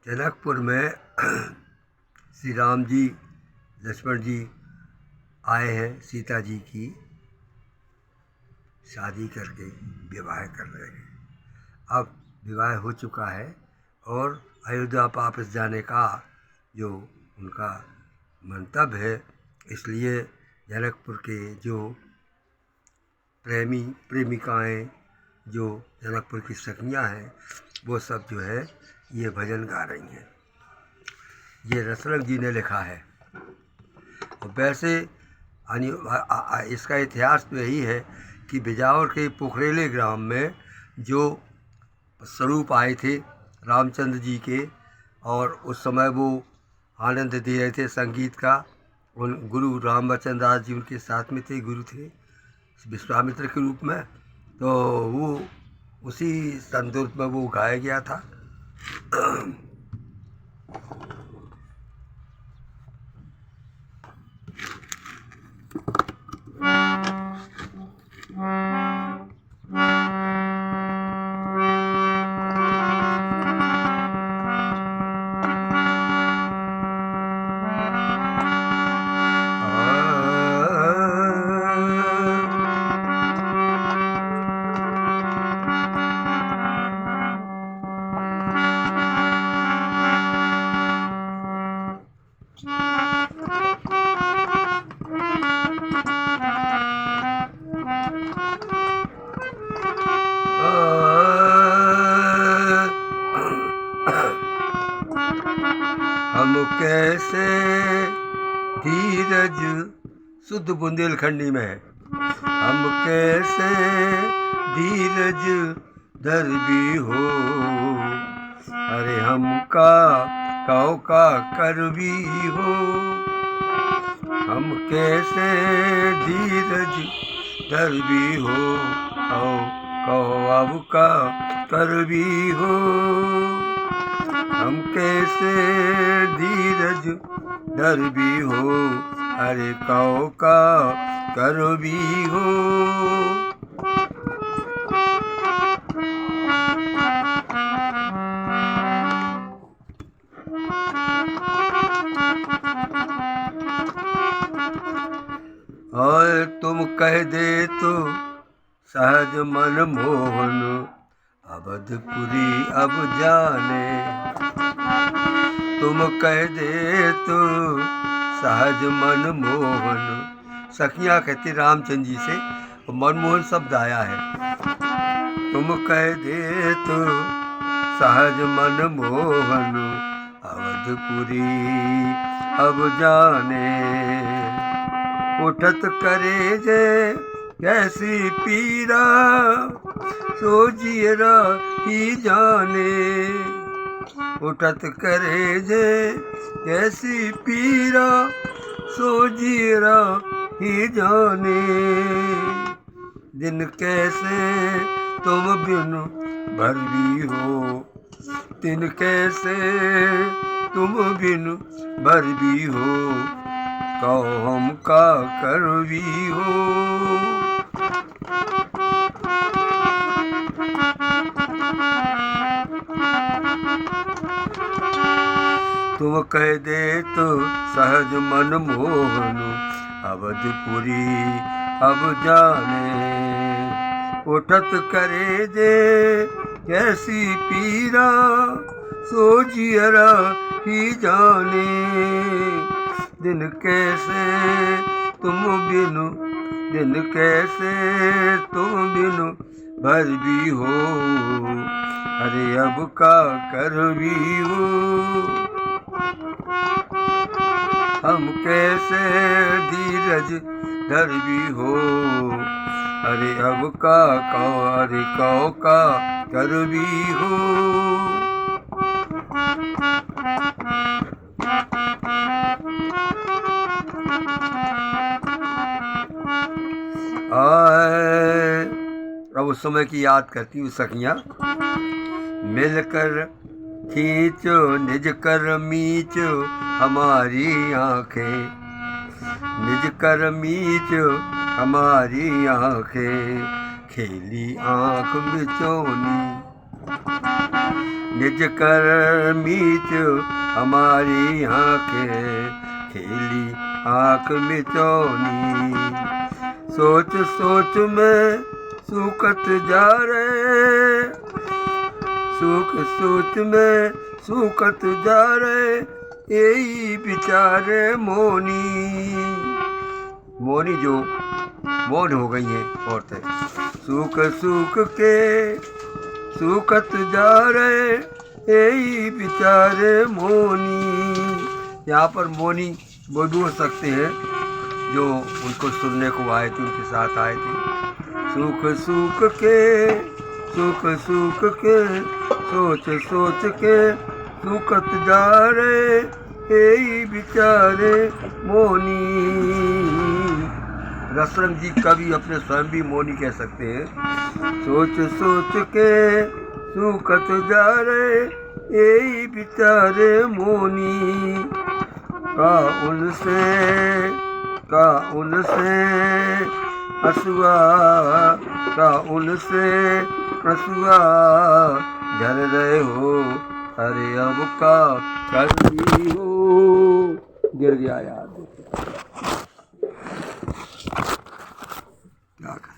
जनकपुर में श्री राम जी लक्ष्मण जी आए हैं, सीता जी की शादी करके विवाह कर रहे हैं। अब विवाह हो चुका है और अयोध्या वापस जाने का जो उनका मंतव्य है, इसलिए जनकपुर के जो प्रेमिकाएं, जो जनकपुर की सखियाँ हैं, वो सब जो है ये भजन गा रही हैं। ये रसलंग जी ने लिखा है। और वैसे इसका इतिहास तो यही है कि बिजावर के पोखरेले ग्राम में जो स्वरूप आए थे रामचंद्र जी के, और उस समय वो आनंद दे रहे थे संगीत का। उन गुरु रामवचन दास जी उनके साथ में थे, गुरु थे विश्वामित्र के रूप में। तो वो उसी संदर्भ में वो गाया गया था। हम कैसे धीरज, शुद्ध बुंदेलखंडी में है। हम कैसे धीरज धर भी हो, अरे हमका कौ का कर भी हो। हम कैसे धीरज धर भी हो, कौ अब का कर भी हो। हम कैसे धीरज धर भी हो, अरे कौ का कर भी हो। और तुम कह दे तो सहज मन मोहन, अवधपुरी अब जाने। तुम कह दे तो सहज मन मोहन, सखियाँ कहती रामचंद्र जी से, मनमोहन शब्द आया है। तुम कह दे तो सहज मन मोहन, अवधपुरी अब जाने। उठत करे जे कैसी पीरा, सोजिएरा ही जाने। उठत करे जे कैसी पीरा, सोजिएरा ही जाने। दिन कैसे तुम बिन भर भी हो, दिन कैसे तुम बिन भर भी हो, कौ हम का कर भी हो। तुम कह दे तो सहज मन मोहन, अवधपुरी अब जाने। उठत करे जे कैसी पीरा, सोजिएरा ही जाने। दिन कैसे तुम बिनु, दिन कैसे तुम बिनु भर भी हो, अरे अब का कर भी हो। हम कैसे धीरज धर भी हो, अरे अब का कौ, अरे कौ का कर भी हो। अब उस समय की याद करती हूँ सखियाँ। मिलकर खींचो निज कर मीचो हमारी आँखें, निज कर मीचो हमारी आँखें। खेली आँख बिचौनी, निज कर मीच हमारी आंखें, खेली आंख मिचौनी। सोच सोच में सूखत जा रहे, सूख सोच में सूखत जा रहे, यही बेचारे मोनी। मोनी जो मौन हो गई हैं औरतें, सूख सूख के सूखत जा रहे, यही बेचारे मोनी। यहाँ पर मोनी वो भी हो सकते हैं जो उनको सुनने को आए थे, उनके साथ आए थे। सूख सूख के सूख सूख के सोच सोच के सूखत जा रहे, यही बेचारे मोनी। रसरंग जी कवि अपने स्वयं भी मौनी कह सकते हैं। सोच सोच के सूखत जा रहे, यही बेचारे मोनी। का उनसे हसुआ, का उनसे हसुआ झर रहे हो, अरे अब का कर भी हो। गिर गया यार, क्या करें।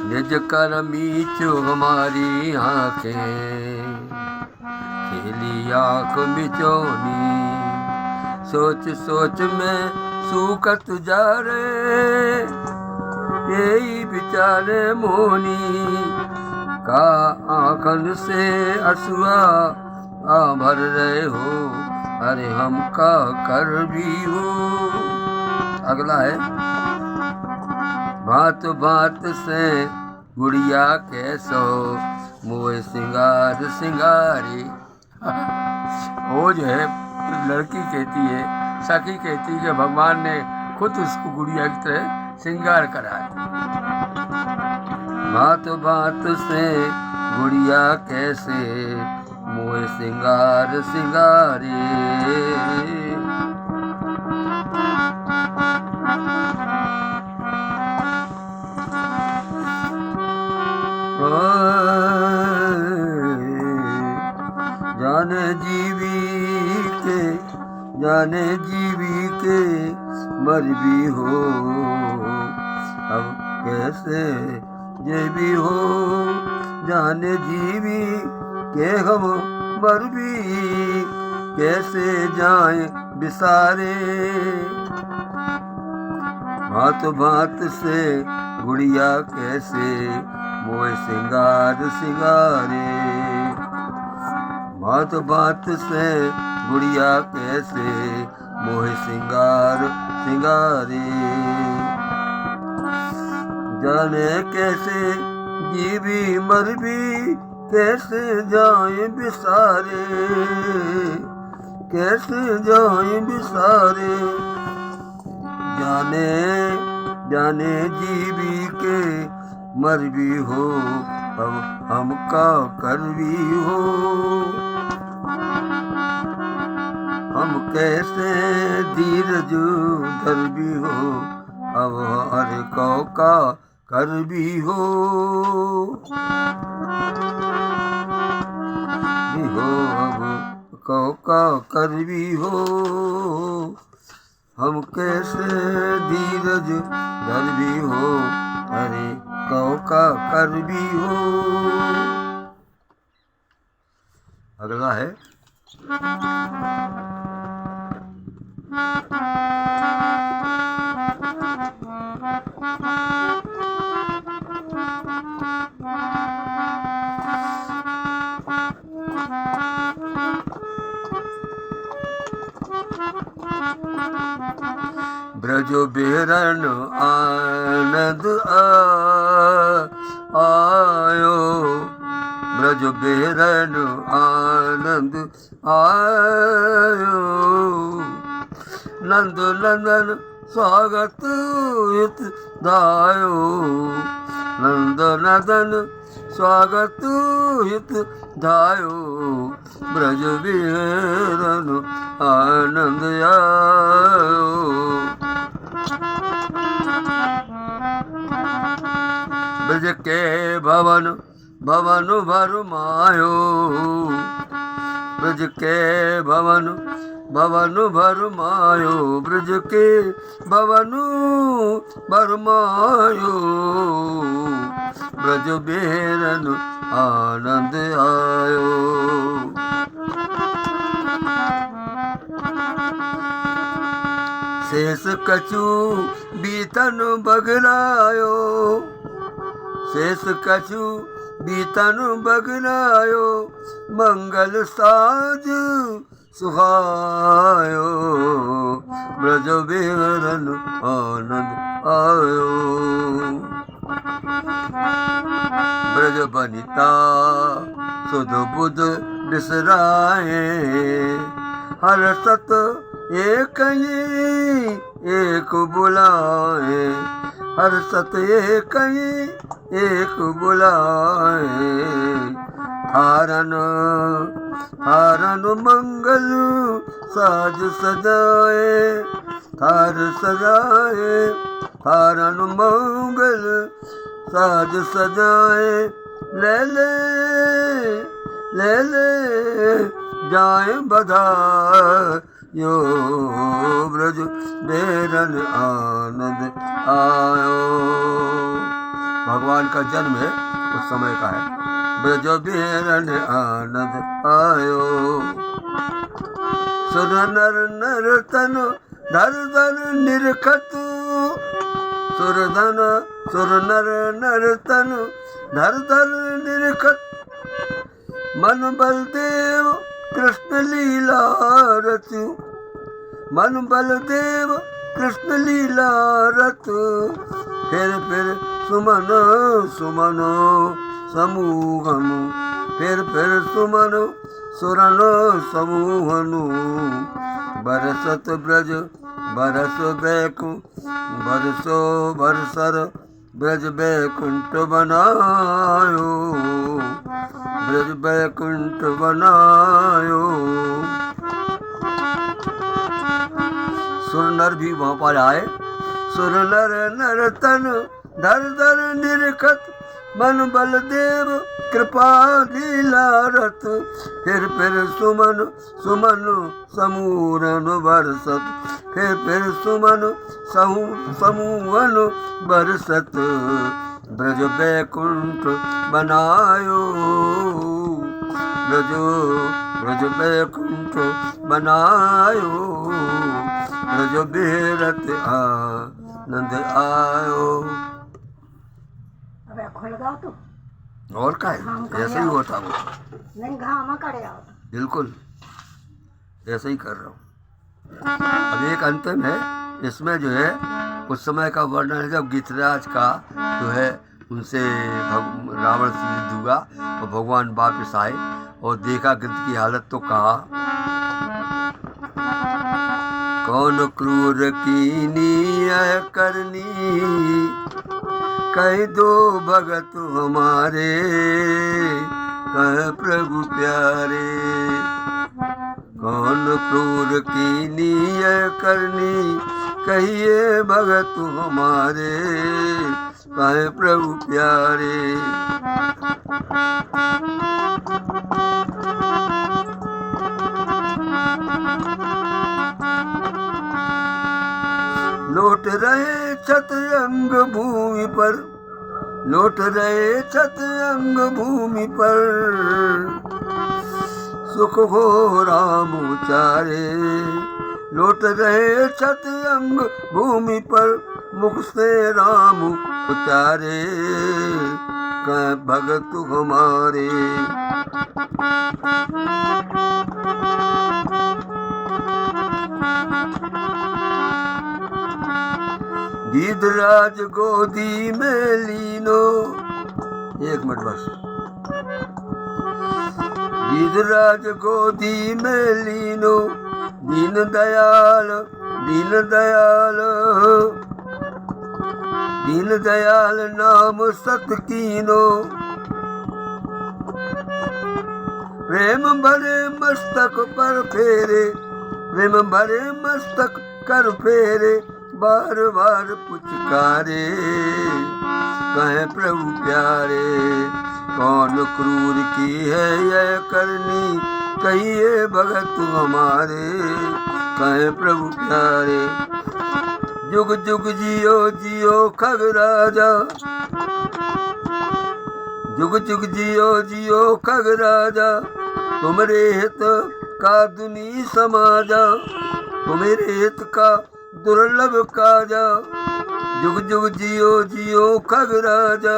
निज कर मीचो हमारी आंखें, खेली आंख मिचौनी। सोच सोच में सूखत जा रहे, यही बेचारे मोनी। का आंखन से हसुआ भर रहे हो, अरे हम का कर भी हो। अगला है, भात भात से गुड़िया कैसो, मोए सिंगार सिंगारी। वो जो है लड़की कहती है, सखी कहती है कि भगवान ने खुद उसको गुड़िया की तरह सिंगार करा है। भात भात से गुड़िया कैसे, मोए सिंगार सिंगारे। जाने जीवी के मर भी हो, अब कैसे ये भी हो। जाने जीवी के हम मर भी, कैसे जाए बिसारे। भात भात से गुड़िया कैसे, मोए सिंगार सिंगारे। भात भात से गुड़िया कैसे, मोहे सिंगार सिंगारे। जाने कैसे जीवी मर भी, कैसे जाए बिसारे, कैसे जाए बिसारे। जाने जाने जीवी के मर भी हो, अब हम का कर भी हो। हम कैसे धीरज धर भी हो, अब हर कौ का कर भी हो। अब कौ का कर भी हो। हम कैसे धीरज धर भी हो, अरे कौ का कर भी हो। अगला है, ब्रजो बेरन आनंद आयो, ब्रजो बेरन आनंद आयो। नंद नंदन स्वागत हित दायो, नंद नदन स्वागत हित धायो ब्रज बिहरन आनंद आयो। ब्रज के भवन भवन भर मायो ब्रज के भवन भवन भर मायो ब्रज के भवन भर मायो ब्रज बिहरन आनंद आयो। शेष कछु बीतन बगलायो शेष कछु बीतन बगलायो मंगल साज सुहायो ब्रज बिहरन आनंद आयो। ब्रज बनिता सुध बुध बिसराए हर सत एक ही एक बुलाए हर सत एक ही एक बुलाए। हारन हारन मंगल साज सजाए थार सजाए हारन मंगल साज सजाए। ले ले ले ले जाए बधायो ब्रज बिहरन आनंद आयो। भगवान का जन्म है उस समय का है। ब्रज बिहरन आनंद आयो। सुर नर नर तन धर धर निरखत सुर नर नर तन धर धर निरखत मन बलदेव कृष्ण लीला रचु मन बलदेव कृष्ण लीला रत फिर सुमन सुमन समूहनु फिर सुमन सुरन समूहनु। बरसत ब्रज बरस बरसो बरसर ब्रज बैकुंठ बनायो ब्रज बैकुंठ बनायो। सुर नर भी वहाँ पर आए। सुर नर नर तन धर धर निरखत मन बलदेव कृपा लीला रत फिर सुमन सुमन समूरन बरसत फिर सुमन समूहन बरसत ब्रज बैकुंठ बनायो ब्रज बैकुंठ बनायो ब्रज बिहरत आनंद आयो। खोल गाओ तो और क्या है ऐसे ही होता वो नहीं घामा करे आओ बिल्कुल ऐसे ही कर रहा हूँ। अब एक अंतिम है इसमें जो है उस समय का वर्णन है जब गीतराज का जो है उनसे रावण से युद्ध हुआ और भगवान वापस आए और देखा गिद्ध की हालत तो कहा कौन क्रूर कीनी करनी कह दो भगत हमारे कह प्रभु प्यारे। कौन क्रूर कीनी करनी कहिए भगत हमारे कह प्रभु प्यारे। लौट रहे छत अंग भूमि पर लौट रहे छत अंग भूमि पर सुख हो राम उचारे। लौट रहे छत अंग भूमि पर मुख से राम उचारे कह भगत हमारे। गीधराज गोदी में लीनो एक मिनट बस। गीधराज गोदी में लीनो दीन दयाल दीन दयाल नाम सत कीनो, प्रेम भरे मस्तक पर फेरे, प्रेम भरे मस्तक कर फेरे, बार बार पुचकारे, कहे प्रभु प्यारे, कौन क्रूर की है यह करनी, कहिए भगत हमारे, कहे प्रभु प्यारे। जुग जुग जियो जियो खग राजा, जुग जुग जियो जियो खग राजा, तुमरे हित का दुनी समाजा, तुम्हारे हित का दुर्लभ काजा। जुग जुग जियो जियो खग राजा,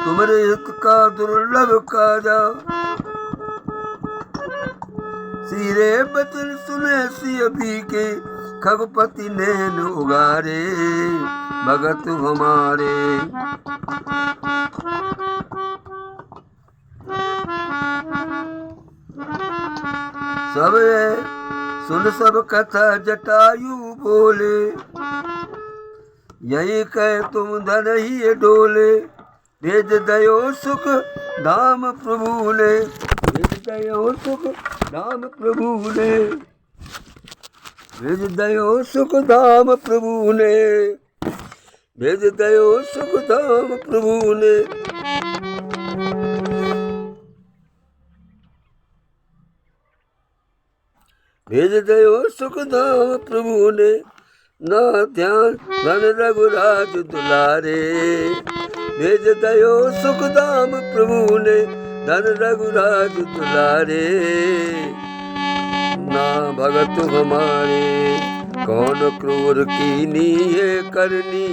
तुम्हारे हित का दुर्लभ काजा। सिरे बचन सुने सिय भी के, खगपति नैन उगारे, भगत हमारे। सब सुन सब कथा जटायु बोले, यही कह तुम धन ही डोले, भेज दयो सुख धाम प्रभु ने, भेज दयो सुख धाम प्रभु ने, भेज दयो सुख धाम प्रभु ने, भेज दयो सुख धाम प्रभु ने। भेज दयो सुख धाम प्रभु ने, ना ध्यान धन रघुराज दुलारे, भेज दयो सुख धाम प्रभु ने, धन रघुराज दुलारे, ना भगत हमारे, कौन क्रूर कीनी ये करनी,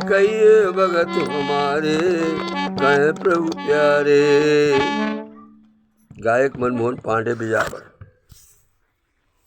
कहिए भगत हमारे, कहे प्रभु प्यारे। गायक मनमोहन पांडे बिजावर।